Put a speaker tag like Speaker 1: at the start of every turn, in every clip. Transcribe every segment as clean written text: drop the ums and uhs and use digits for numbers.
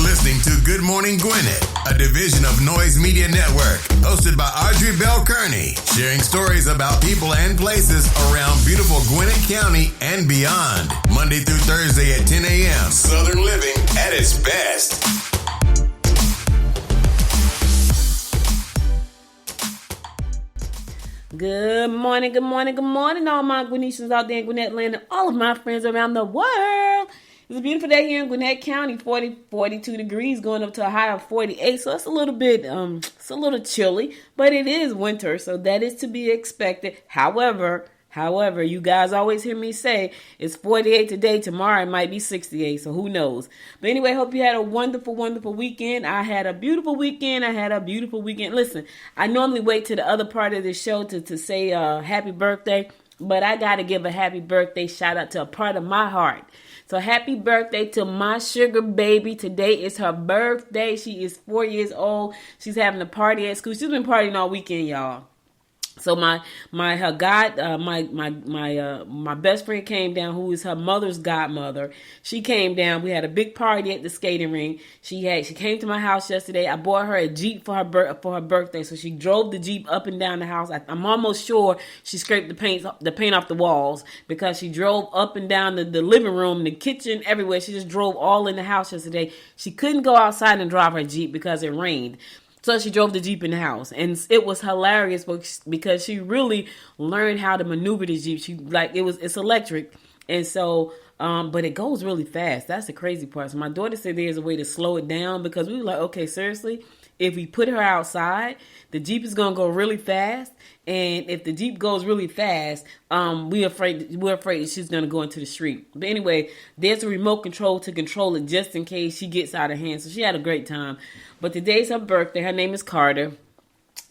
Speaker 1: listening to Good Morning Gwinnett, a division of Noise Media Network, hosted by Audrey Bell Kearney, sharing stories about people and places around beautiful Gwinnett County and beyond. Monday through Thursday at 10 a.m. Southern living at its best.
Speaker 2: Good morning, good morning, good morning, all my Gwinnetians out there in Gwinnett land and all of my friends around the world. It's a beautiful day here in Gwinnett County, 42 degrees, going up to a high of 48. So it's a little bit, it's a little chilly, but it is winter, so that is to be expected. However, you guys always hear me say it's 48 today. Tomorrow it might be 68, so who knows? But anyway, hope you had a wonderful, wonderful weekend. I had a beautiful weekend. Listen, I normally wait to the other part of the show to say happy birthday, but I got to give a happy birthday shout out to a part of my heart. So happy birthday to my sugar baby. Today is her birthday. She is 4 years old. She's having a party at school. She's been partying all weekend, y'all. So my best friend came down, who is her mother's godmother. She came down. We had a big party at the skating ring. She came to my house yesterday. I bought her a Jeep for her birthday. So she drove the Jeep up and down the house. I'm almost sure she scraped the paint off the walls because she drove up and down the living room, the kitchen, everywhere. She just drove all in the house yesterday. She couldn't go outside and drive her Jeep because it rained. So she drove the Jeep in the house, and it was hilarious because she really learned how to maneuver the Jeep. It's electric, and so, but it goes really fast. That's the crazy part. So my daughter said there's a way to slow it down because we were like, okay, seriously, if we put her outside, the Jeep is gonna go really fast, and if the Jeep goes really fast, we're afraid she's gonna go into the street. But anyway, there's a remote control to control it just in case she gets out of hand. So she had a great time. But today's her birthday. Her name is Carter.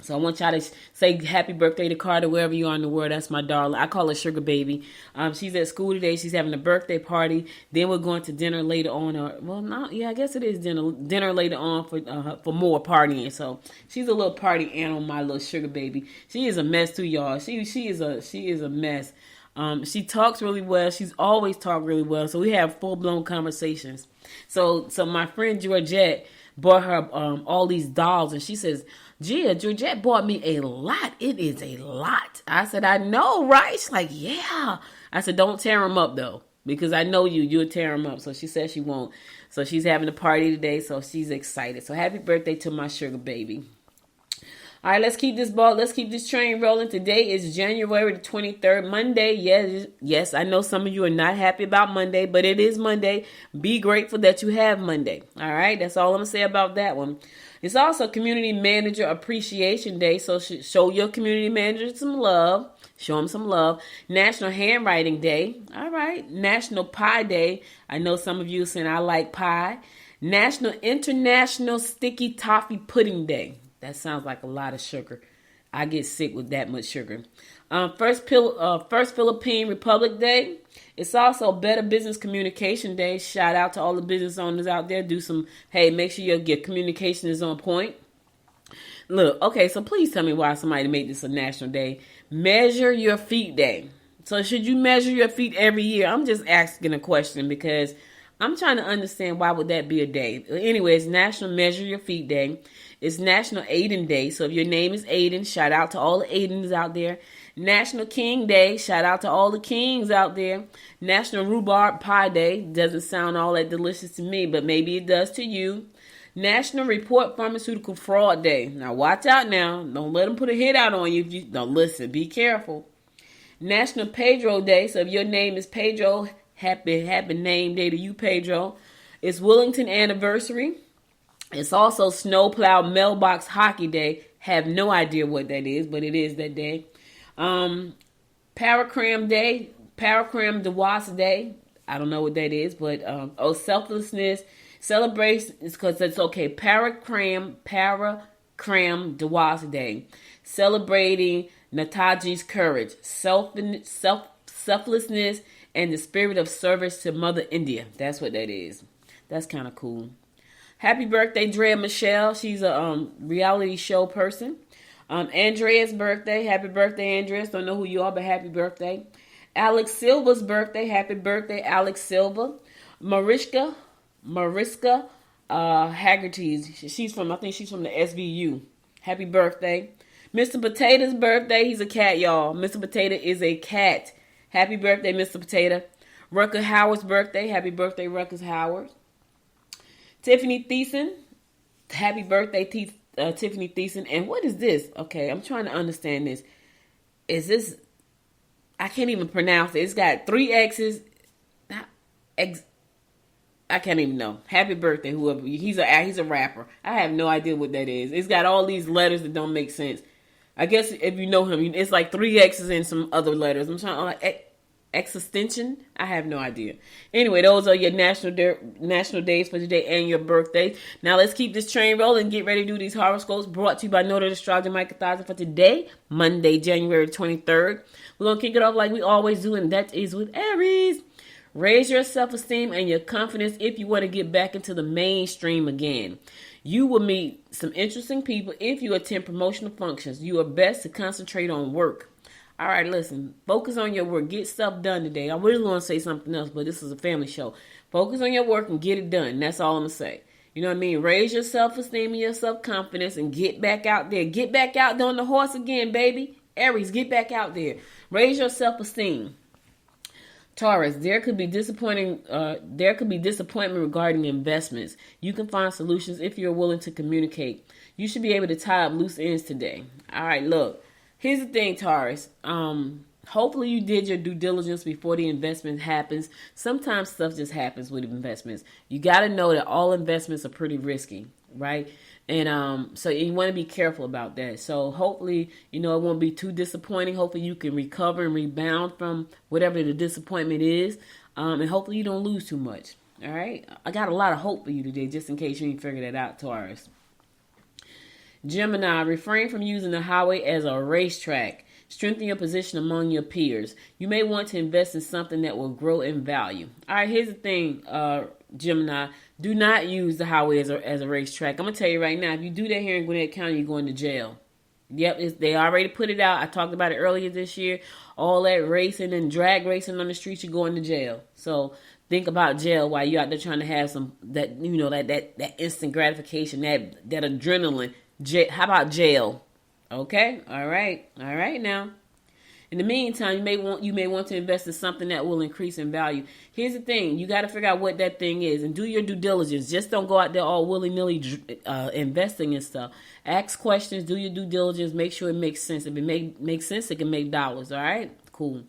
Speaker 2: So I want y'all to say happy birthday to Carter wherever you are in the world. That's my darling. I call her Sugar Baby. She's at school today. She's having a birthday party. Then we're going to dinner later on. I guess it is dinner later on for more partying. So she's a little party animal, my little Sugar Baby. She is a mess too, y'all. She is a mess. She talks really well. She's always talked really well. So we have full-blown conversations. So my friend Georgette bought her all these dolls, and she says, Georgette bought me a lot. It is a lot. I said, I know, right? She's like, yeah. I said, don't tear them up, though, because I know you'll tear them up. So she said she won't. So she's having a party today, so she's excited. So happy birthday to my sugar baby. All right, let's keep this train rolling. Today is January the 23rd, Monday. Yes, I know some of you are not happy about Monday, but it is Monday. Be grateful that you have Monday. All right, that's all I'm going to say about that one. It's also Community Manager Appreciation Day, so show your community manager some love. Show them some love. National Handwriting Day. All right. National Pie Day. I know some of you are saying I like pie. International Sticky Toffee Pudding Day. That sounds like a lot of sugar. I get sick with that much sugar. First Philippine Republic Day. It's also Better Business Communication Day. Shout out to all the business owners out there. Make sure your communication is on point. Look, okay, so please tell me why somebody made this a national day. Measure Your Feet Day. So should you measure your feet every year? I'm just asking a question because I'm trying to understand why would that be a day. Anyway, it's National Measure Your Feet Day. It's National Aiden Day. So if your name is Aiden, shout out to all the Aidens out there. National King Day. Shout out to all the kings out there. National Rhubarb Pie Day. Doesn't sound all that delicious to me, but maybe it does to you. National Report Pharmaceutical Fraud Day. Now watch out now. Don't let them put a hit out on you. If you don't listen, be careful. National Pedro Day. So if your name is Pedro, happy name day to you, Pedro. It's Wellington Anniversary. It's also Snowplow Mailbox Hockey Day. Have no idea what that is, but it is that day. Paracram Day. Paracram Dewas Day. I don't know what that is, but selflessness. Celebration is because it's okay. Paracram Dewas Day. Celebrating Nataji's courage, selflessness, and the spirit of service to Mother India. That's what that is. That's kind of cool. Happy birthday, Drea Michelle. She's a reality show person. Andrea's birthday. Happy birthday, Andrea. Don't know who you are, but happy birthday. Alex Silva's birthday. Happy birthday, Alex Silva. Mariska Haggerty's. I think she's from the SVU. Happy birthday. Mr. Potato's birthday. He's a cat, y'all. Mr. Potato is a cat. Happy birthday, Mr. Potato. Rucker Howard's birthday. Happy birthday, Rucker Howard. Tiffany Thiessen. Happy birthday, Tiffany Thiessen. And what is this? Okay, I'm trying to understand this. Is this... I can't even pronounce it. It's got 3 X's. I can't even know. Happy birthday, whoever. He's a rapper. I have no idea what that is. It's got all these letters that don't make sense. I guess if you know him, it's like 3 X's and some other letters. I'm trying like X extension. I have no idea. Anyway, those are your national days for today and your birthday. Now let's keep this train rolling and get ready to do these horoscopes brought to you by Noted Astrologer Micah Thousand for today, Monday, January 23rd. We're going to kick it off like we always do, and that is with Aries. Raise your self-esteem and your confidence if you want to get back into the mainstream again. You will meet some interesting people if you attend promotional functions. You are best to concentrate on work. All right, listen. Focus on your work. Get stuff done today. I really want to say something else, but this is a family show. Focus on your work and get it done. That's all I'm going to say. You know what I mean? Raise your self-esteem and your self-confidence and get back out there. Get back out there on the horse again, baby. Aries, get back out there. Raise your self-esteem. Taurus, there could be disappointment regarding investments. You can find solutions if you're willing to communicate. You should be able to tie up loose ends today. All right, look. Here's the thing, Taurus. Hopefully you did your due diligence before the investment happens. Sometimes stuff just happens with investments. You got to know that all investments are pretty risky, right? And so you want to be careful about that. So hopefully, it won't be too disappointing. Hopefully you can recover and rebound from whatever the disappointment is. And hopefully you don't lose too much. All right? I got a lot of hope for you today, just in case you didn't figure that out, Taurus. Gemini, refrain from using the highway as a racetrack. Strengthen your position among your peers. You may want to invest in something that will grow in value. All right, here's the thing, Gemini. Do not use the highway as a racetrack. I'm going to tell you right now, if you do that here in Gwinnett County, you're going to jail. Yep, they already put it out. I talked about it earlier this year. All that racing and drag racing on the streets, you're going to jail. So think about jail while you're out there trying to have some, that instant gratification, that adrenaline. How about jail? Okay, all right now. In the meantime, you may want to invest in something that will increase in value. Here's the thing: you got to figure out what that thing is and do your due diligence. Just don't go out there all willy-nilly investing in stuff. Ask questions, do your due diligence, make sure it makes sense. If it makes sense, it can make dollars. All right, cool.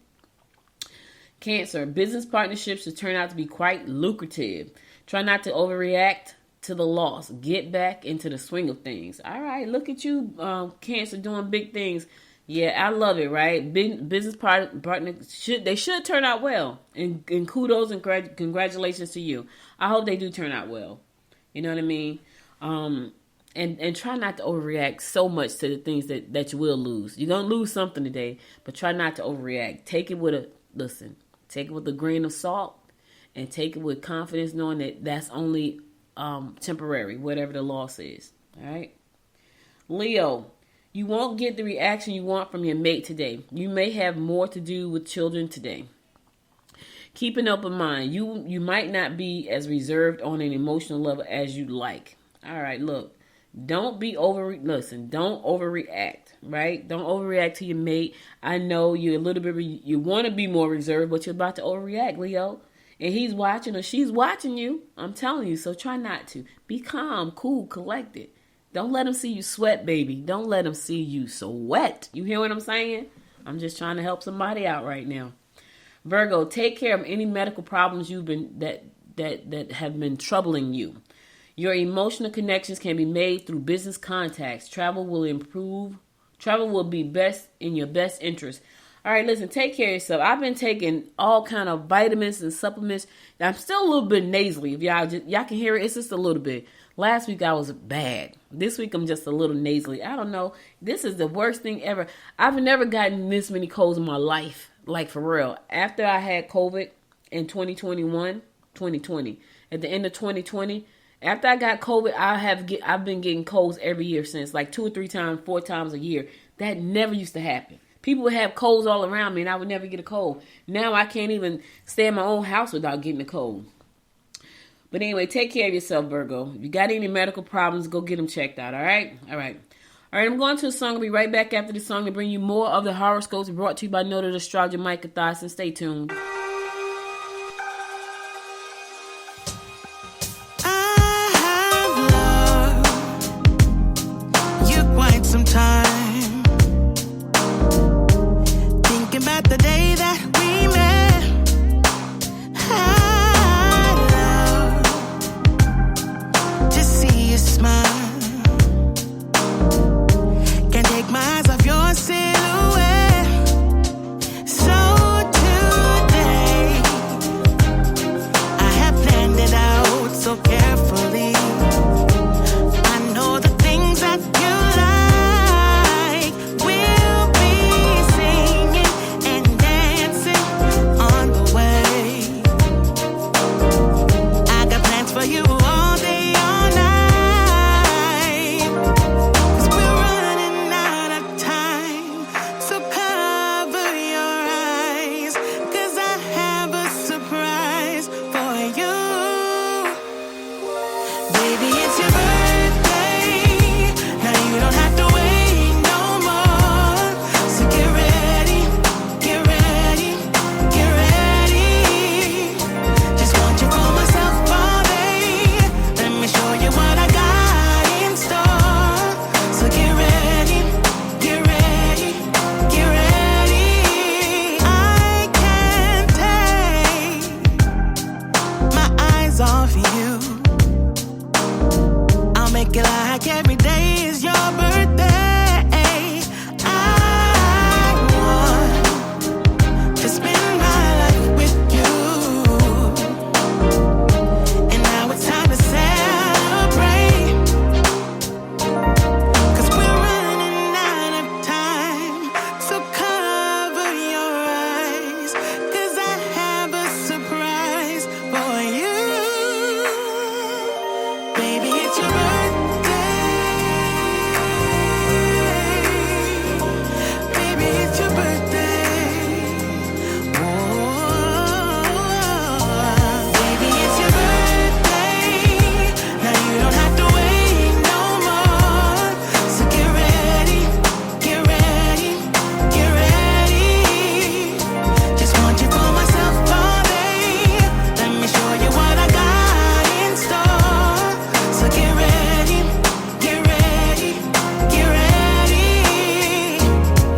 Speaker 2: Cancer, business partnerships should turn out to be quite lucrative. Try not to overreact to the loss. Get back into the swing of things. All right, look at you, Cancer, doing big things. Yeah, I love it, right? Business partners should turn out well. And kudos and congratulations to you. I hope they do turn out well. You know what I mean? And try not to overreact so much to the things that you will lose. You're going to lose something today, but try not to overreact. Take it with a grain of salt and take it with confidence, knowing that that's only temporary, whatever the loss is. All right? Leo, you won't get the reaction you want from your mate today. You may have more to do with children today. Keep an open mind. You might not be as reserved on an emotional level as you'd like. All right, look. Don't overreact, right? Don't overreact to your mate. I know you're a little bit, you want to be more reserved, but you're about to overreact, Leo. And he's watching or she's watching you. I'm telling you, so try not to. Be calm, cool, collected. Don't let them see you sweat, baby. Don't let them see you sweat. You hear what I'm saying? I'm just trying to help somebody out right now. Virgo, take care of any medical problems that have been troubling you. Your emotional connections can be made through business contacts. Travel will be best in your best interest. All right, listen, take care of yourself. I've been taking all kind of vitamins and supplements. I'm still a little bit nasally. If y'all can hear it, it's just a little bit. Last week I was bad. This week I'm just a little nasally. I don't know. This is the worst thing ever. I've never gotten this many colds in my life, like for real. After I had COVID in 2020, at the end of 2020, after I got COVID, I've been getting colds every year since, like 2 or 3 times, 4 times a year. That never used to happen. People would have colds all around me, and I would never get a cold. Now I can't even stay in my own house without getting a cold. But anyway, take care of yourself, Virgo. If you got any medical problems, go get them checked out, all right? All right. All right, I'm going to a song. I'll be right back after the song to bring you more of the horoscopes brought to you by noted astrologer Micah Thyssen. Stay tuned.
Speaker 3: I have loved you quite some time, thinking about the day that we met. I love to see you smile. Can't take my eyes off your silhouette. So today, I have planned it out so carefully. I know the things that you like. We'll be singing and dancing on the way. I got plans for you all day, all night. 'Cause we're running out of time. So cover your eyes, 'cause I have a surprise for you. Baby, it's your birthday. Now you don't have to wait no more. So get ready, get ready, get ready. Just want you for myself all day. Let me show you what I got in store. So get ready, get ready, get ready. I can't take my eyes off you. I'll make it like every day is your birthday. I want to spend my life with you. And now it's time to celebrate. 'Cause we're running out of time. So cover your eyes, 'cause I have a surprise for you. Baby, it's your birthday. Baby, it's your birthday. Whoa. Baby, it's your birthday. Now you don't have to wait no more. So get ready, get ready, get ready. Just want you for myself all day. Let me show you what I got in store. So get ready, get ready, get ready.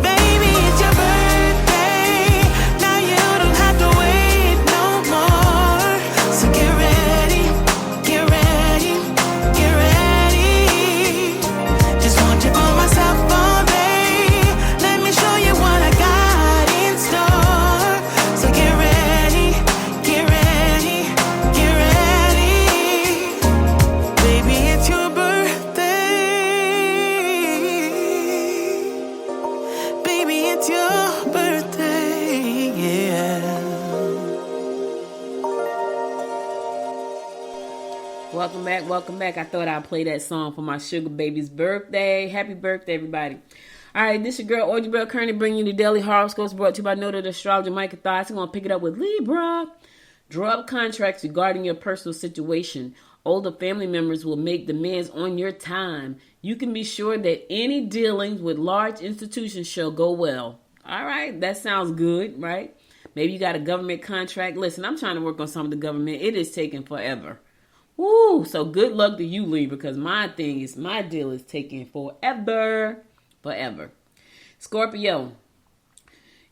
Speaker 3: Baby, it's your birthday. Now you don't have to wait no more. So get ready, get ready, get ready. Just want you for myself all day. Let me show you what I got in store. So get ready, get ready, get ready. Baby, it's your birthday. Baby, it's your birthday. Yeah.
Speaker 2: Welcome back, welcome back. I thought I'd play that song for my sugar baby's birthday. Happy birthday, everybody. All right, this is your girl, Audrey Bell Kearney, bringing you the daily horoscopes brought to you by noted astrologer Micah Thyssen. I'm going to pick it up with Libra. Draw up contracts regarding your personal situation. Older family members will make demands on your time. You can be sure that any dealings with large institutions shall go well. All right, that sounds good, right? Maybe you got a government contract. Listen, I'm trying to work on some of the government. It is taking forever. Woo! So good luck to you, Libra, because my deal is taking forever. Forever. Scorpio.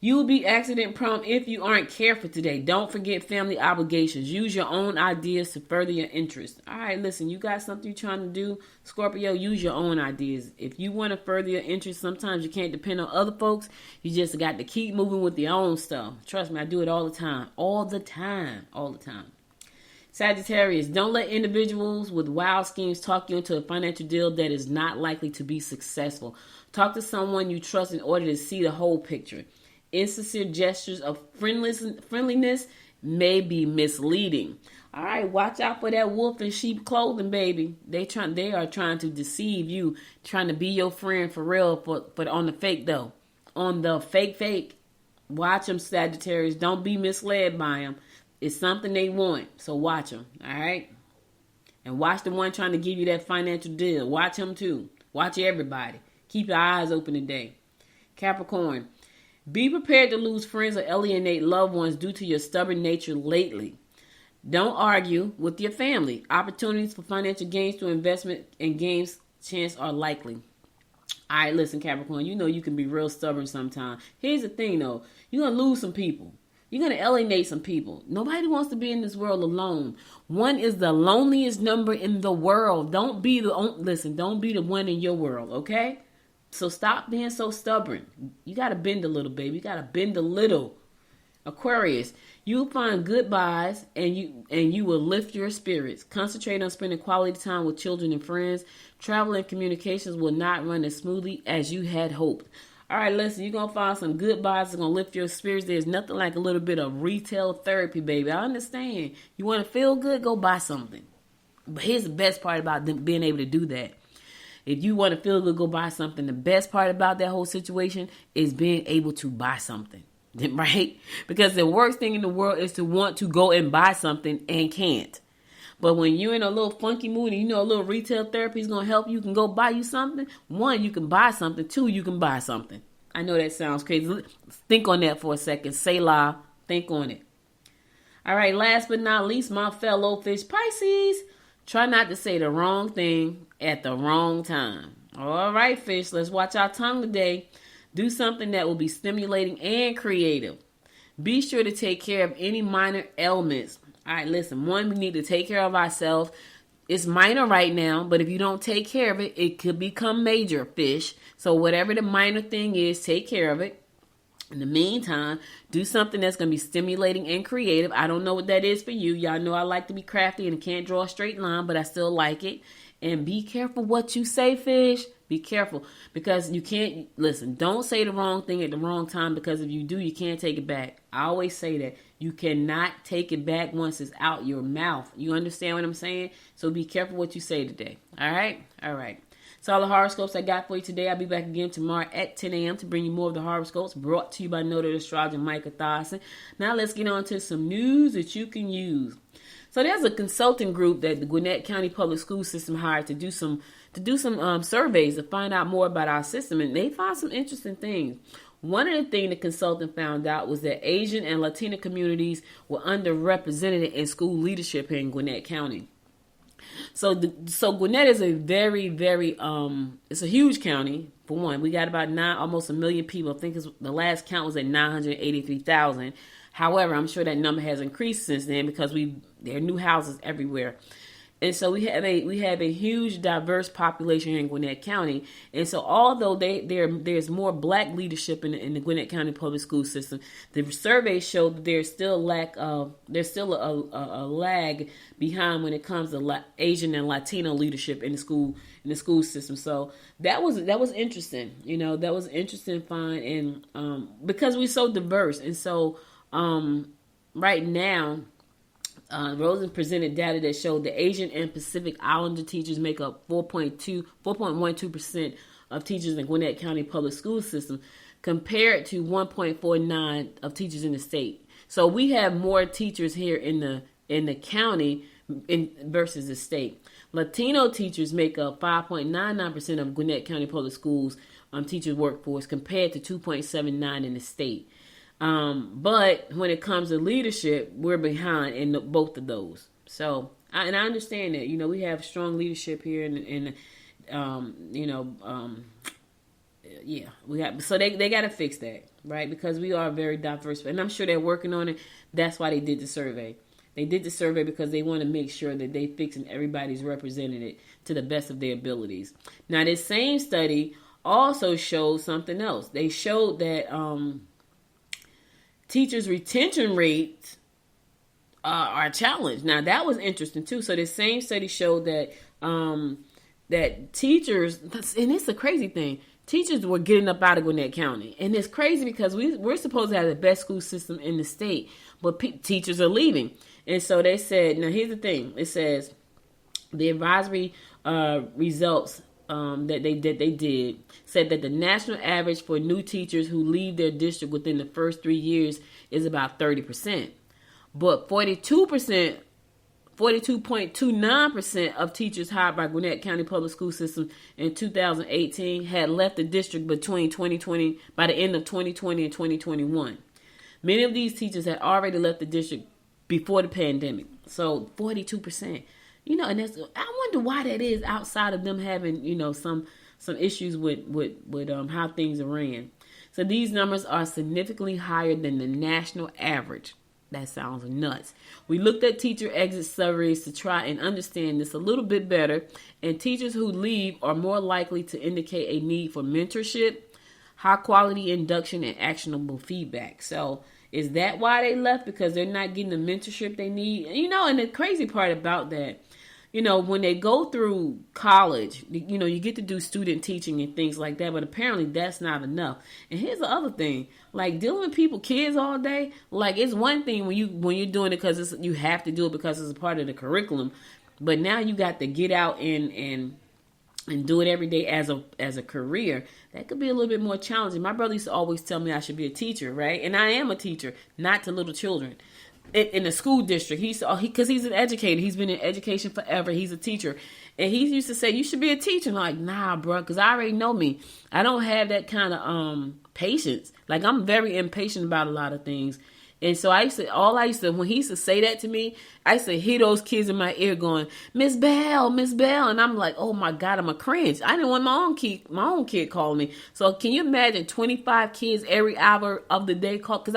Speaker 2: You will be accident prone if you aren't careful today. Don't forget family obligations. Use your own ideas to further your interests. All right, listen, you got something you're trying to do, Scorpio, use your own ideas. If you want to further your interests, sometimes you can't depend on other folks. You just got to keep moving with your own stuff. Trust me, I do it all the time. All the time. All the time. Sagittarius, don't let individuals with wild schemes talk you into a financial deal that is not likely to be successful. Talk to someone you trust in order to see the whole picture. Insincere gestures of friendliness may be misleading. All right, watch out for that wolf in sheep clothing, baby. They are trying to deceive you, trying to be your friend for real, but on the fake though. On the fake. Watch them, Sagittarius. Don't be misled by them. It's something they want, so watch them. All right, And watch the one trying to give you that financial deal. Watch him too. Watch everybody. Keep your eyes open today. Capricorn, be prepared to lose friends or alienate loved ones due to your stubborn nature lately. Don't argue with your family. Opportunities for financial gains through investment and games chance are likely. All right, listen, Capricorn, you know you can be real stubborn sometimes. Here's the thing, though. You're going to lose some people. You're going to alienate some people. Nobody wants to be in this world alone. One is the loneliest number in the world. Don't be the one in your world, okay? So stop being so stubborn. You got to bend a little, baby. You got to bend a little. Aquarius, you'll find goodbyes and you will lift your spirits. Concentrate on spending quality time with children and friends. Travel and communications will not run as smoothly as you had hoped. All right, listen, you're going to find some goodbyes that's going to lift your spirits. There's nothing like a little bit of retail therapy, baby. I understand. You want to feel good? Go buy something. But here's the best part about them being able to do that. If you want to feel good, go buy something. The best part about that whole situation is being able to buy something, right? Because the worst thing in the world is to want to go and buy something and can't. But when you're in a little funky mood and you know a little retail therapy is going to help you can go buy you something. One, you can buy something. Two, you can buy something. I know that sounds crazy. Think on that for a second. Say la. Think on it. All right, last but not least, my fellow fish Pisces. Try not to say the wrong thing at the wrong time. All right, fish, let's watch our tongue today. Do something that will be stimulating and creative. Be sure to take care of any minor ailments. All right, listen, one, we need to take care of ourselves. It's minor right now, but if you don't take care of it, it could become major, fish. So whatever the minor thing is, take care of it. In the meantime, do something that's going to be stimulating and creative. I don't know what that is for you. Y'all know I like to be crafty and can't draw a straight line, but I still like it. And be careful what you say, fish. Be careful because you can't, listen, don't say the wrong thing at the wrong time because if you do, you can't take it back. I always say that. You cannot take it back once it's out your mouth. You understand what I'm saying? So be careful what you say today. All right? All right. So all the horoscopes I got for you today. I'll be back again tomorrow at 10 a.m. to bring you more of the horoscopes brought to you by Noted Astrologer Micah Thorson. Now let's get on to some news that you can use. So there's a consulting group that the Gwinnett County Public School System hired to do some surveys to find out more about our system, and they found some interesting things. One of the things the consultant found out was that Asian and Latino communities were underrepresented in school leadership here in Gwinnett County. So Gwinnett is a very, very, it's a huge county. For one, we got about almost 1 million people. I think the last count was at 983,000. However, I'm sure that number has increased since then because there are new houses everywhere. And so we have a huge diverse population here in Gwinnett County. And so although there's more black leadership in the Gwinnett County public school system, the surveys show that there's still a lag behind when it comes to Asian and Latino leadership in the school system. So that was interesting. You know, that was an interesting find, and because we're so diverse. And so right now, Rosen presented data that showed the Asian and Pacific Islander teachers make up 4.12% of teachers in the Gwinnett County public school system, compared to 1.49% of teachers in the state. So we have more teachers here in the county versus the state. Latino teachers make up 5.99% of Gwinnett County public schools teachers workforce, compared to 2.79% in the state. But when it comes to leadership, we're behind in both of those. So, I understand that, you know, we have strong leadership here so they got to fix that, right? Because we are very diverse, and I'm sure they're working on it. That's why they did the survey. They did the survey because they want to make sure that they fixing everybody's represented to the best of their abilities. Now, this same study also showed something else. They showed that, teachers' retention rates are a challenge. Now, that was interesting, too. So, the same study showed that that teachers, and it's a crazy thing, teachers were getting up out of Gwinnett County. And it's crazy because we're supposed to have the best school system in the state, but teachers are leaving. And so they said, now, here's the thing. It says the advisory results that they did said that the national average for new teachers who leave their district within the first 3 years is about 30%. But 42% 42.29% of teachers hired by Gwinnett County Public School System in 2018 had left the district by the end of 2020 and 2021. Many of these teachers had already left the district before the pandemic. So 42%. And I wonder why that is, outside of them having, some issues with how things are ran. So these numbers are significantly higher than the national average. That sounds nuts. We looked at teacher exit surveys to try and understand this a little bit better, and teachers who leave are more likely to indicate a need for mentorship, high quality induction, and actionable feedback. So is that why they left? Because they're not getting the mentorship they need? And the crazy part about that, when they go through college, you get to do student teaching and things like that, but apparently that's not enough. And here's the other thing, like dealing with kids all day, like it's one thing when you're doing it because you have to do it because it's a part of the curriculum, but now you got to get out and do it every day as a career. That could be a little bit more challenging. My brother used to always tell me I should be a teacher, right? And I am a teacher, not to little children. In the school district, because he's an educator. He's been in education forever. He's a teacher. And he used to say, you should be a teacher. I'm like, nah, bro, because I already know me. I don't have that kind of patience. Like, I'm very impatient about a lot of things. And so when he used to say that to me, I used to hear those kids in my ear going, Miss Bell. And I'm like, oh my God, I'm a cringe. I didn't want my own kid calling me. So can you imagine 25 kids every hour of the day call? Because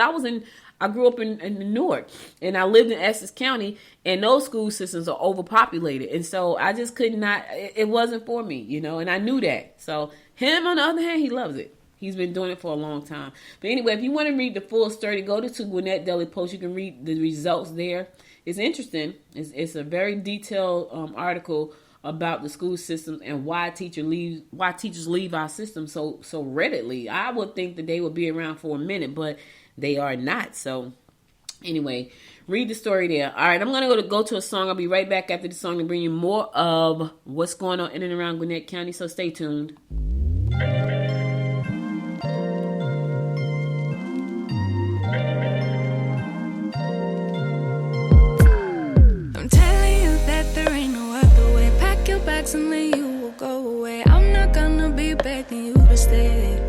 Speaker 2: I grew up in Newark, and I lived in Essex County, and those school systems are overpopulated. And so I just could not, it wasn't for me, and I knew that. So him, on the other hand, he loves it. He's been doing it for a long time. But anyway, if you want to read the full story, go to Gwinnett Daily Post. You can read the results there. It's interesting. It's a very detailed article about the school systems and why teachers leave our system so readily. I would think that they would be around for a minute, but they are not. So anyway, read the story there. All right, I'm going to go to a song. I'll be right back after the song to bring you more of what's going on in and around Gwinnett County. So stay tuned.
Speaker 3: I'm telling you that there ain't no other way. Pack your bags and then you will go away. I'm not gonna be begging you to stay.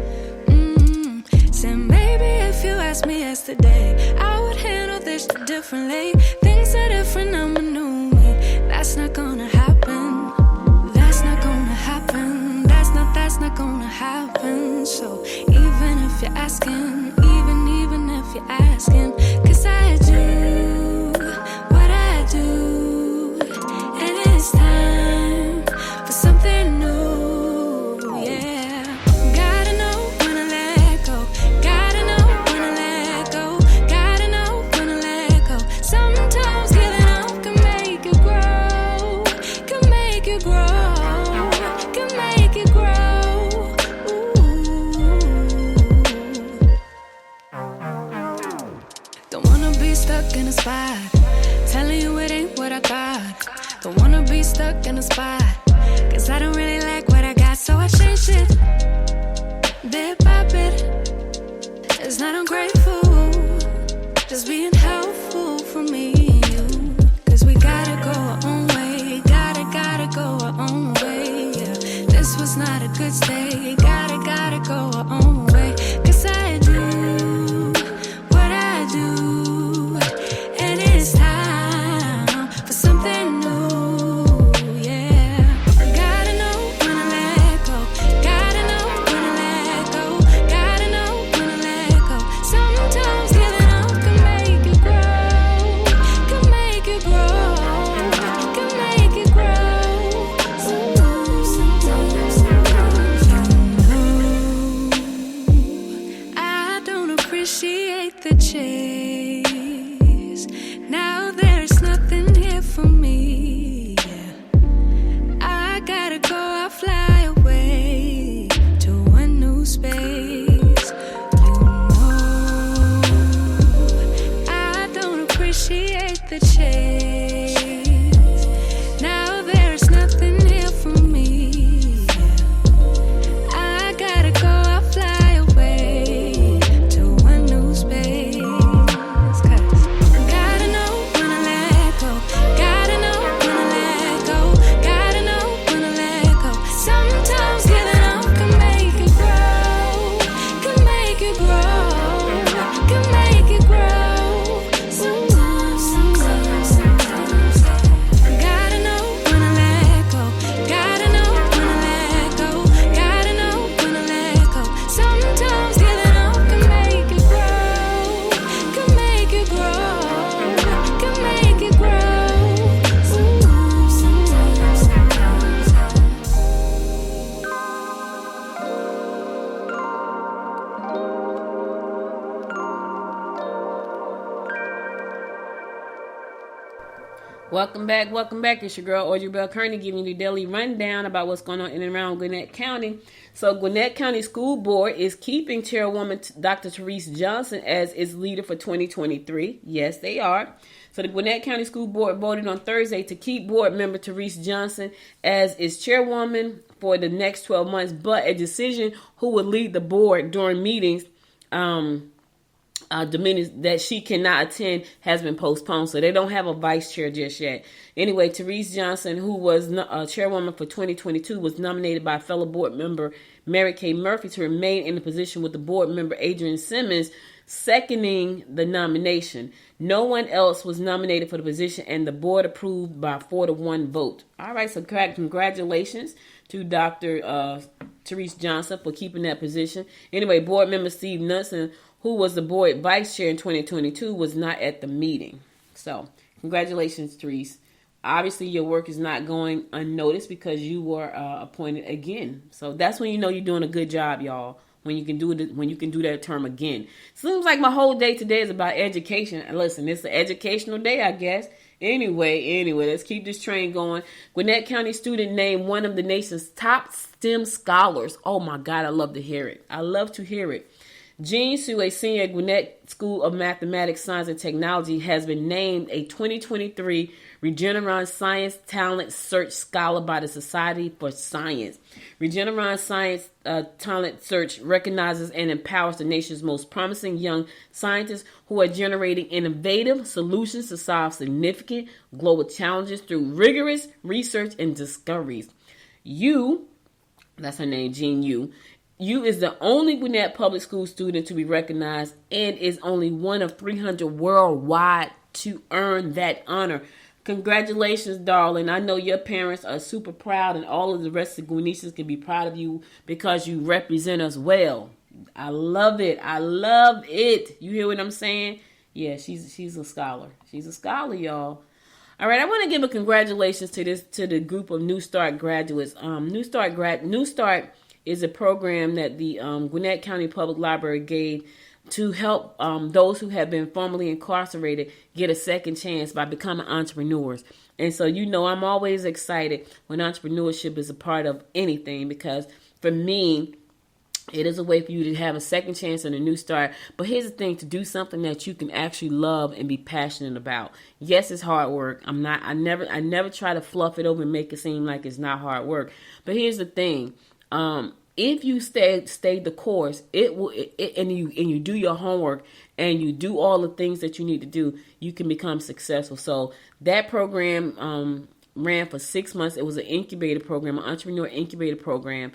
Speaker 3: Said maybe if you asked me yesterday, I would handle this differently. Things are different, I'm a new me. That's not gonna happen. That's not gonna happen. That's not gonna happen. So even if you're asking, even if you're asking, 'cause I do what I do, and it's time for something new. Yeah, gotta know when to let go. Gotta know when to let go. Gotta know when to let go. Sometimes giving up can make you grow. Can make you grow. Can make you grow. Don't wanna be stuck in a spot, telling you it ain't what I got. Don't wanna be stuck in a spot, 'cause I don't really like what I got. So I changed it, bit by bit. It's not ungrateful, just being helpful for me and you. 'Cause we gotta go our own way. Gotta go our own way, yeah. This was not a good stay. Gotta go our own way. 'Cause I do what I do, and it's time for something new, yeah. Gotta know when to let go. Gotta know when to let go. Gotta know when to let go. Sometimes
Speaker 2: Welcome back, welcome back. It's your girl Audrey Bell Kearney giving you the daily rundown about what's going on in and around Gwinnett County. So Gwinnett County School Board is keeping Chairwoman Dr. Therese Johnson as its leader for 2023. Yes, they are. So the Gwinnett County School Board voted on Thursday to keep board member Therese Johnson as its chairwoman for the next 12 months, but a decision who will lead the board during meetings that she cannot attend has been postponed, so they don't have a vice chair just yet. Anyway, Therese Johnson, who was chairwoman for 2022, was nominated by fellow board member Mary Kay Murphy to remain in the position, with the board member Adrian Simmons seconding the nomination. No one else was nominated for the position, and the board approved by 4-1 vote. All right, so congratulations to Dr. Therese Johnson for keeping that position. Anyway, board member Steve Nunson, who was the board vice chair in 2022, was not at the meeting. So, congratulations, Therese. Obviously, your work is not going unnoticed because you were appointed again. So that's when you know you're doing a good job, y'all. When you can do it, when you can do that term again. Seems like my whole day today is about education. And listen, it's an educational day, I guess. Anyway, let's keep this train going. Gwinnett County student named one of the nation's top STEM scholars. Oh my God, I love to hear it. I love to hear it. Jean Sue, a senior at Gwinnett School of Mathematics, Science, and Technology, has been named a 2023 Regeneron Science Talent Search Scholar by the Society for Science. Regeneron Science Talent Search recognizes and empowers the nation's most promising young scientists who are generating innovative solutions to solve significant global challenges through rigorous research and discoveries. That's her name, Jean Yu is the only Gwinnett Public School student to be recognized and is only one of 300 worldwide to earn that honor. Congratulations, darling. I know your parents are super proud, and all of the rest of the Gwinnetians can be proud of you because you represent us well. I love it. I love it. You hear what I'm saying? Yeah, she's a scholar. She's a scholar, y'all. All right, I want to give a congratulations to the group of New Start graduates. New Start is a program that the Gwinnett County Public Library gave to help those who have been formerly incarcerated get a second chance by becoming entrepreneurs. And so, I'm always excited when entrepreneurship is a part of anything, because for me, it is a way for you to have a second chance and a new start. But here's the thing, to do something that you can actually love and be passionate about. Yes, it's hard work. I never try to fluff it over and make it seem like it's not hard work. But here's the thing. If you stay the course, and you do your homework and you do all the things that you need to do, you can become successful. So that program ran for 6 months. It was an incubator program, an entrepreneur incubator program.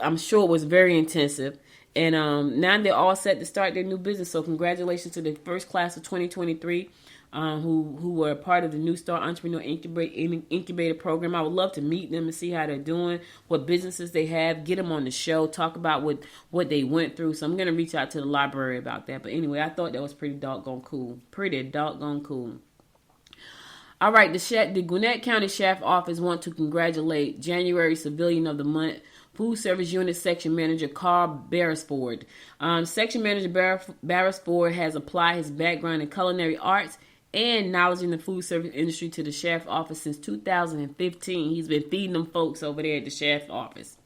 Speaker 2: I'm sure it was very intensive. And now they're all set to start their new business. So congratulations to the first class of 2023. Who were a part of the New Star Entrepreneur Incubator Program. I would love to meet them and see how they're doing, what businesses they have, get them on the show, talk about what they went through. So I'm going to reach out to the library about that. But anyway, I thought that was pretty doggone cool. All right, the Gwinnett County Sheriff's Office want to congratulate January Civilian of the Month Food Service Unit Section Manager Carl Beresford. Section Manager Beresford has applied his background in culinary arts and knowledge in the food service industry to the Sheriff's Office since 2015. He's been feeding them folks over there at the Sheriff's Office,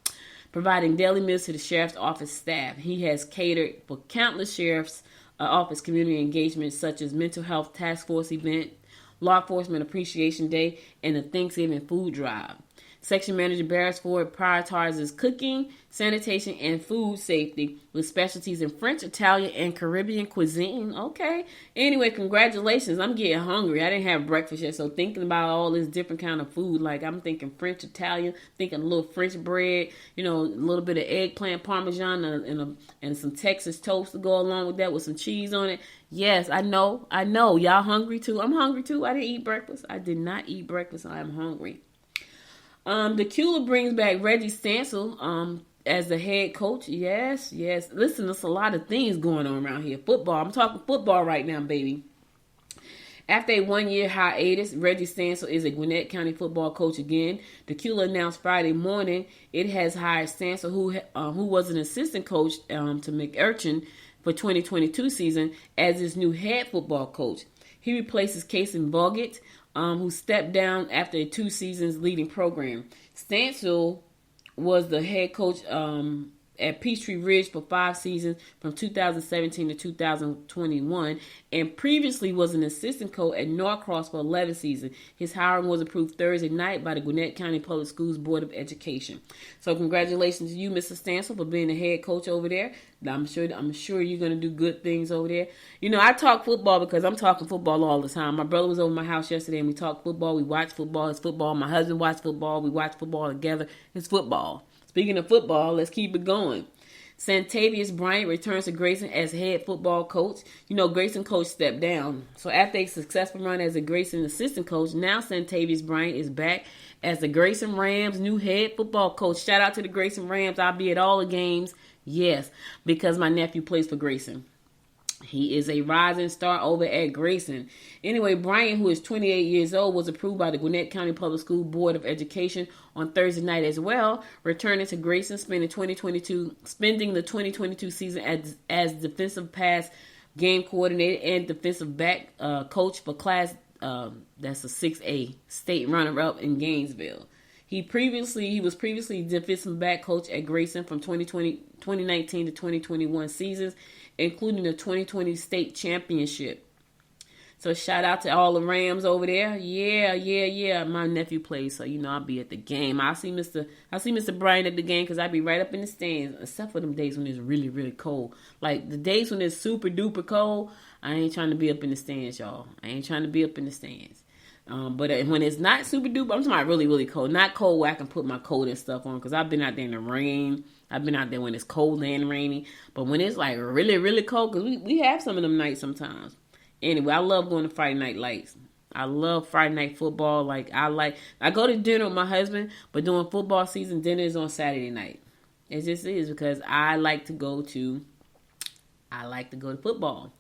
Speaker 2: providing daily meals to the Sheriff's Office staff. He has catered for countless Sheriff's Office community engagements such as Mental Health Task Force event, Law Enforcement Appreciation Day, and the Thanksgiving Food Drive. Section Manager Beresford prioritizes cooking, sanitation, and food safety with specialties in French, Italian, and Caribbean cuisine. Okay. Anyway, congratulations. I'm getting hungry. I didn't have breakfast yet, so thinking about all this different kind of food, like I'm thinking French, Italian, thinking a little French bread, a little bit of eggplant parmesan and some Texas toast to go along with that with some cheese on it. Yes, I know. Y'all hungry too? I'm hungry too. I didn't eat breakfast. I did not eat breakfast. I am hungry. The Cula brings back Reggie Stansel as the head coach. Yes. Listen, there's a lot of things going on around here. Football. I'm talking football right now, baby. After a 1-year hiatus, Reggie Stansel is a Gwinnett County football coach again. The Cula announced Friday morning it has hired Stansel, who was an assistant coach to McErchin for 2022 season, as his new head football coach. He replaces Casey Boggett, who stepped down after 2 seasons leading program. Stansel was the head coach at Peachtree Ridge for 5 seasons from 2017 to 2021, and previously was an assistant coach at Norcross for 11 seasons. His hiring was approved Thursday night by the Gwinnett County Public Schools Board of Education. So congratulations to you, Mr. Stansel, for being the head coach over there. I'm sure you're going to do good things over there. You know, I talk football because I'm talking football all the time. My brother was over my house yesterday and we talked football. We watched football. It's football. My husband watched football. We watched football together. It's football. Speaking of football, let's keep it going. Santavius Bryant returns to Grayson as head football coach. You know, Grayson coach stepped down. So after a successful run as a Grayson assistant coach, now Santavius Bryant is back as the Grayson Rams' new head football coach. Shout out to the Grayson Rams. I'll be at all the games. Yes, because my nephew plays for Grayson. He is a rising star over at Grayson. Anyway, Bryant, who is 28 years old, was approved by the Gwinnett County Public School Board of Education on Thursday night as well, returning to Grayson, spending the 2022 season as defensive pass game coordinator and defensive back coach for class that's a 6A state runner-up in Gainesville. He was previously defensive back coach at Grayson from 2019 to 2021 seasons, including the 2020 state championship. So shout out to all the Rams over there. Yeah. My nephew plays, so you know I'll be at the game. I see Mr. Bryant at the game because I be right up in the stands, except for them days when it's really, really cold. Like the days when it's super duper cold, I ain't trying to be up in the stands, y'all. I ain't trying to be up in the stands. But when it's not super duper, I'm talking about really, really cold. Not cold where I can put my coat and stuff on, because I've been out there in the rain. I've been out there when it's cold and rainy. But when it's like really, really cold, because we have some of them nights sometimes. Anyway, I love going to Friday Night Lights. I love Friday night football. I go to dinner with my husband, but during football season, dinner is on Saturday night. It just is because I like to go to football.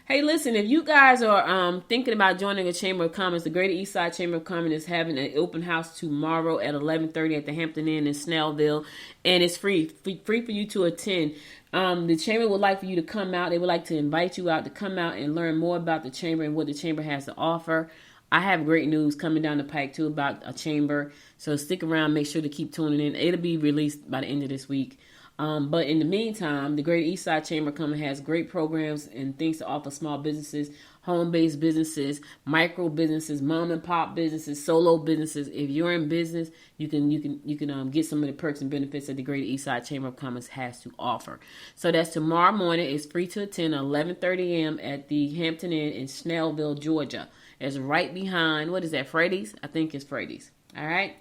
Speaker 2: Hey, listen, if you guys are thinking about joining a Chamber of Commerce, the Greater Eastside Chamber of Commerce is having an open house tomorrow at 11:30 at the Hampton Inn in Snellville, and it's free for you to attend. The Chamber would like for you to come out. They would like to invite you out to come out and learn more about the Chamber and what the Chamber has to offer. I have great news coming down the pike, too, about a Chamber, so stick around. Make sure to keep tuning in. It'll be released by the end of this week. But in the meantime, the Greater Eastside Chamber of Commerce has great programs and things to offer small businesses, home-based businesses, micro businesses, mom and pop businesses, solo businesses. If you're in business, you can get some of the perks and benefits that the Greater Eastside Chamber of Commerce has to offer. So that's tomorrow morning. It's free to attend at 11:30 a.m. at the Hampton Inn in Snellville, Georgia. It's right behind, what is that, Freddy's? I think it's Freddy's. All right.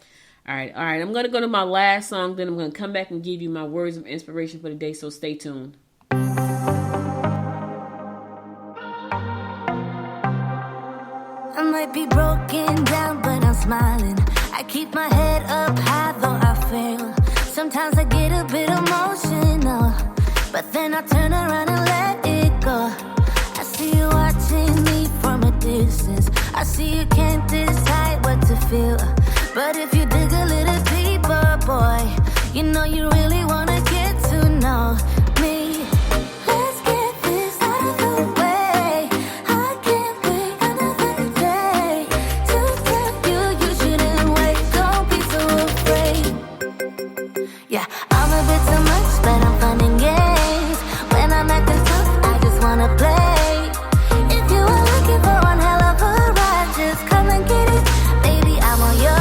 Speaker 2: I'm going to go to my last song, then I'm going to come back and give you my words of inspiration for the day, so stay tuned.
Speaker 4: I might be broken down, but I'm smiling. I keep my head up high, though I fail. Sometimes I get a bit emotional, but then I turn around and let it go. I see you watching me from a distance. I see you can't decide what to feel. But if you dig a little deeper, boy, you know you really wanna get to know me. Let's get this out of the way. I can't wait another day to tell you you shouldn't wait. Don't be so afraid. Yeah, I'm a bit too much, but I'm fun and games. When I'm acting tough, I just wanna play. If you are looking for one hell of a ride, just come and get it. Baby, I'm on yours.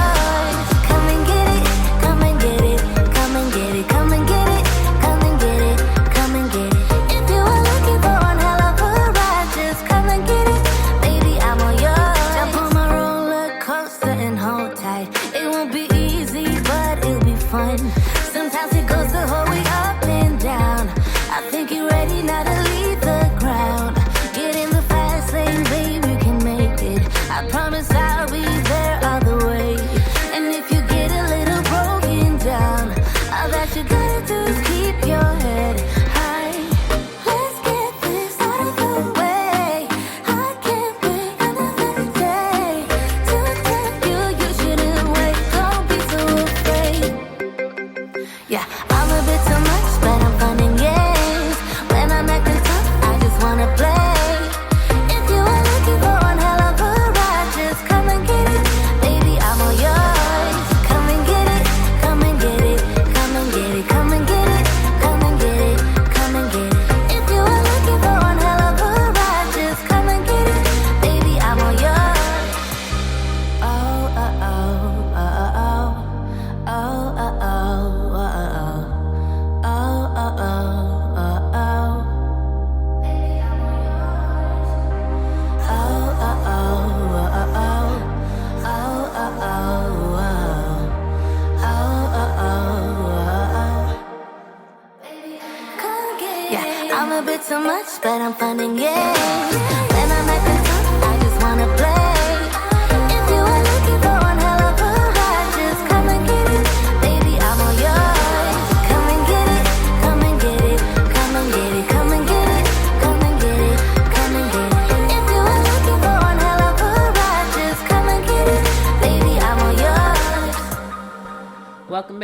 Speaker 4: Yeah, so much, but I'm fun and games. When I'm at the top, I just wanna play. If you are looking for one hell of a ride, just come and get it. Baby, I'm all yours. Come and get it, come and get it, come and get it, come and get it, come and get it, come and get it. If you are looking for one hell of a ride, just come and get it. Baby, I'm all yours.
Speaker 2: Welcome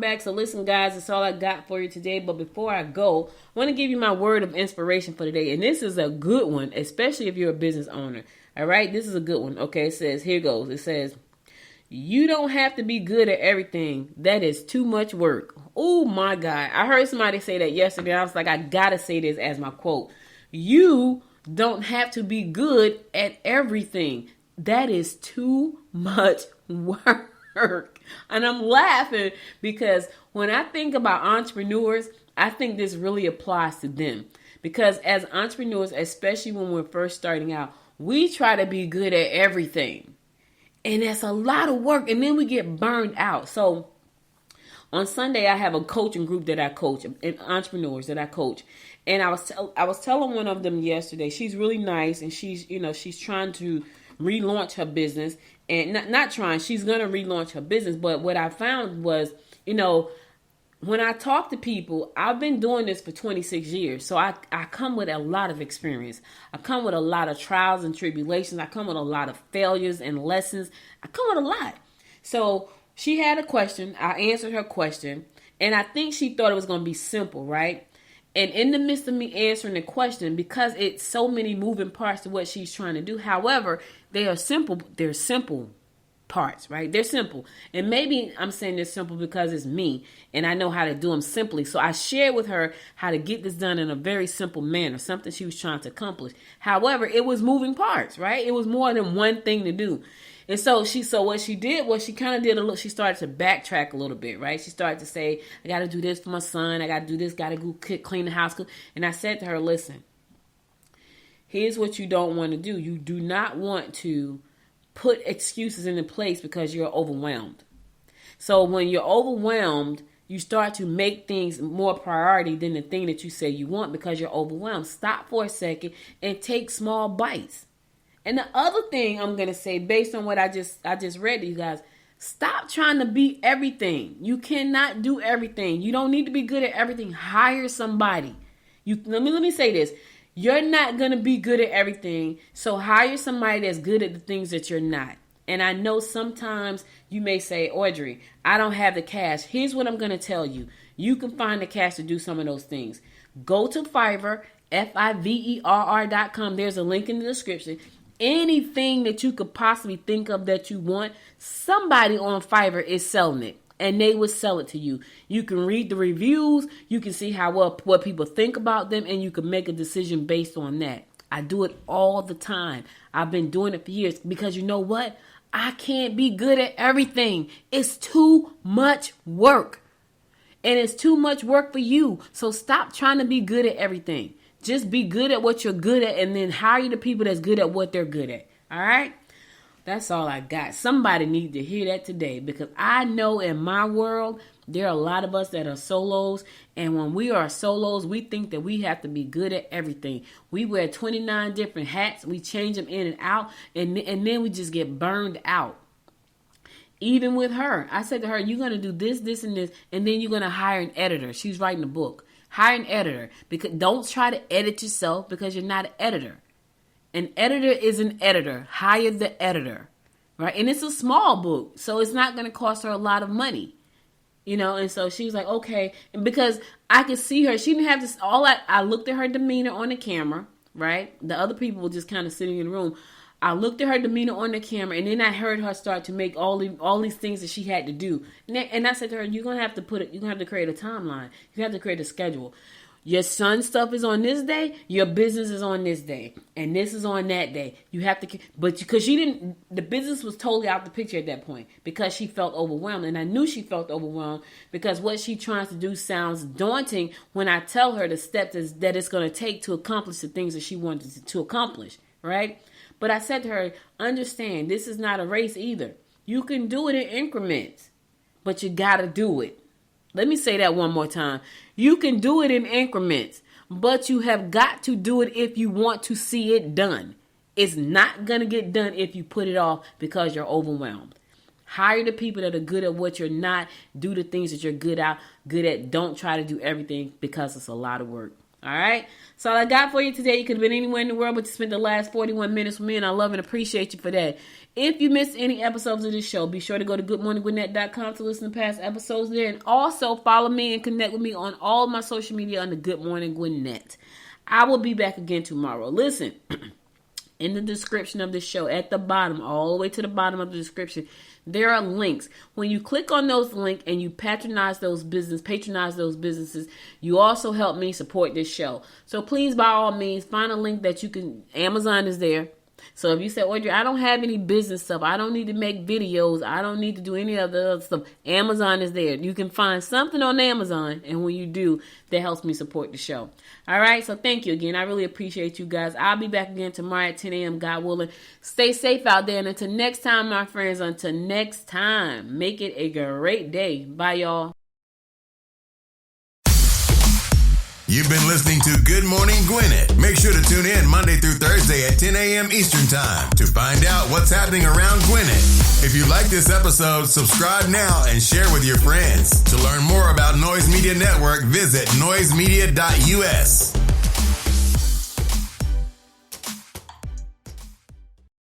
Speaker 2: back. So listen, guys, that's all I got for you today. But before I go, I want to give you my word of inspiration for today. And this is a good one, especially if you're a business owner. All right, this is a good one. Okay, it says, here goes. It says, you don't have to be good at everything. That is too much work. Oh my God. I heard somebody say that yesterday. I was like, I gotta say this as my quote. You don't have to be good at everything. That is too much work. And I'm laughing because when I think about entrepreneurs, I think this really applies to them. Because as entrepreneurs, especially when we're first starting out, we try to be good at everything. And that's a lot of work. And then we get burned out. So on Sunday, I have a coaching group that I coach, and entrepreneurs that I coach. And I was telling one of them yesterday, she's really nice, and she's trying to relaunch her business, and not trying, she's going to relaunch her business. But what I found was, when I talk to people, I've been doing this for 26 years. So I come with a lot of experience. I come with a lot of trials and tribulations. I come with a lot of failures and lessons. I come with a lot. So she had a question. I answered her question. And I think she thought it was going to be simple, right? And in the midst of me answering the question, because it's so many moving parts to what she's trying to do, however, they are simple. They're simple parts, right? They're simple. And maybe I'm saying they're simple because it's me and I know how to do them simply. So I shared with her how to get this done in a very simple manner, something she was trying to accomplish. However, it was moving parts, right? It was more than one thing to do. And so what she did was she kind of did she started to backtrack a little bit, right? She started to say, I got to do this for my son. I got to do this, got to go clean the house. And I said to her, listen, here's what you don't want to do. You do not want to put excuses into place because you're overwhelmed. So when you're overwhelmed, you start to make things more priority than the thing that you say you want because you're overwhelmed. Stop for a second and take small bites. And the other thing I'm going to say, based on what I just read to you guys, stop trying to be everything. You cannot do everything. You don't need to be good at everything. Hire somebody. Let me say this. You're not going to be good at everything. So hire somebody that's good at the things that you're not. And I know sometimes you may say, Audrey, I don't have the cash. Here's what I'm going to tell you. You can find the cash to do some of those things. Go to Fiverr, Fiverr.com. There's a link in the description. Anything that you could possibly think of that you want, somebody on Fiverr is selling it. And they will sell it to you. You can read the reviews. You can see what people think about them. And you can make a decision based on that. I do it all the time. I've been doing it for years. Because you know what? I can't be good at everything. It's too much work. And it's too much work for you. So stop trying to be good at everything. Just be good at what you're good at. And then hire the people that's good at what they're good at. All right? That's all I got. Somebody need to hear that today because I know in my world, there are a lot of us that are solos. And when we are solos, we think that we have to be good at everything. We wear 29 different hats. We change them in and out. And then we just get burned out. Even with her, I said to her, you're going to do this, this, and this. And then you're going to hire an editor. She's writing a book. Hire an editor. Because don't try to edit yourself because you're not an editor. An editor is an editor. Hire the editor, right? And it's a small book, so it's not going to cost her a lot of money, And so she was like, okay. And because I could see her, she didn't have this. I looked at her demeanor on the camera, right? The other people were just kind of sitting in the room. I looked at her demeanor on the camera, and then I heard her start to make all these things that she had to do. And I said to her, you're gonna have to create a timeline. You have to create a schedule. Your son's stuff is on this day. Your business is on this day. And this is on that day. You have to, because the business was totally out the picture at that point because she felt overwhelmed. And I knew she felt overwhelmed because what she tries to do sounds daunting when I tell her the steps that it's going to take to accomplish the things that she wanted to accomplish, right? But I said to her, understand, this is not a race either. You can do it in increments, but you got to do it. Let me say that one more time. You can do it in increments, but you have got to do it if you want to see it done. It's not going to get done if you put it off because you're overwhelmed. Hire the people that are good at what you're not. Do the things that you're good at. Don't try to do everything because it's a lot of work. All right? So all I got for you today, you could have been anywhere in the world, but you spent the last 41 minutes with me, and I love and appreciate you for that. If you missed any episodes of this show, be sure to go to goodmorninggwinnett.com to listen to past episodes there. And also follow me and connect with me on all my social media under Good Morning Gwinnett. I will be back again tomorrow. Listen, in the description of this show, at the bottom, all the way to the bottom of the description, there are links. When you click on those links and you patronize those businesses, you also help me support this show. So please, by all means, find a link that you can. Amazon is there. So if you say, Audrey, I don't have any business stuff, I don't need to make videos, I don't need to do any other stuff, Amazon is there. You can find something on Amazon, and when you do, that helps me support the show. All right, so thank you again. I really appreciate you guys. I'll be back again tomorrow at 10 a.m., God willing. Stay safe out there, and until next time, my friends, make it a great day. Bye, y'all.
Speaker 1: You've been listening to Good Morning Gwinnett. Make sure to tune in Monday through Thursday at 10 a.m. Eastern Time to find out what's happening around Gwinnett. If you like this episode, subscribe now and share with your friends. To learn more about Noise Media Network, visit noisemedia.us.